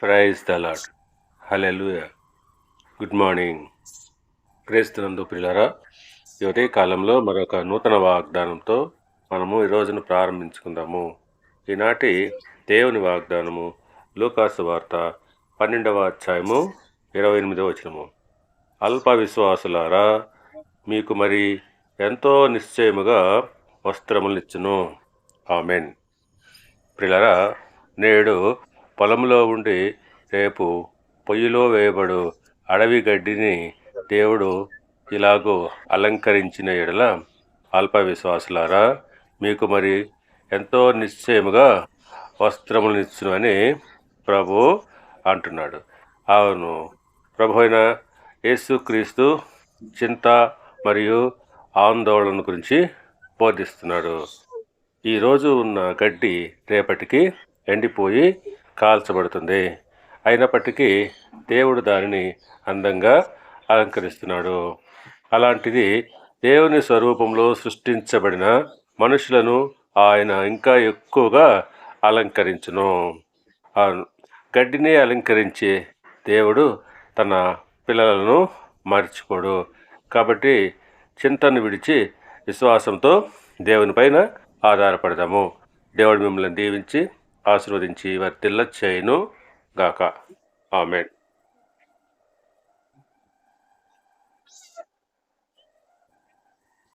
Praise the Lord. Hallelujah. Good morning. క్రీస్తునందు ప్రియులారా, ఈ ఉదయ కాలంలో మరొక నూతన వాగ్దానంతో మనము ఈ రోజును ప్రారంభించుకుందాము. ఈనాటి దేవుని వాగ్దానము లూకాసు వార్త 12వ అధ్యాయము 28వ వచనము. అల్ప విశ్వాసులారా, మీకు మరి ఎంతో నిశ్చయముగా వస్త్రములిచ్చును. ఆమెన్. ప్రియులారా, నేడు పొలంలో ఉండి రేపు పొయ్యిలో వేయబడు అడవి గడ్డిని దేవుడు ఇలాగూ అలంకరించిన ఎడల, అల్ప విశ్వాసులారా, మీకు మరి ఎంతో నిశ్చయముగా వస్త్రములనిచ్చును అని ప్రభు అంటున్నాడు. అవును, ప్రభు అయిన యేసుక్రీస్తు చింత మరియు ఆందోళన గురించి బోధిస్తున్నాడు. ఈరోజు ఉన్న గడ్డి రేపటికి ఎండిపోయి కాల్చబడుతుంది. అయినప్పటికీ దేవుడు దానిని అందంగా అలంకరిస్తున్నాడు. అలాంటిది దేవుని స్వరూపంలో సృష్టించబడిన మనుషులను ఆయన ఇంకా ఎక్కువగా అలంకరించును. గడ్డిని అలంకరించే దేవుడు తన పిల్లలను మర్చిపోడు. కాబట్టి చింతను విడిచి విశ్వాసంతో దేవుని పైన ఆధారపడదాము. దేవుడు మిమ్మల్ని దీవించి ఆశీర్వదించి వర్ధిల్ల చేయును గాక. ఆమేన్.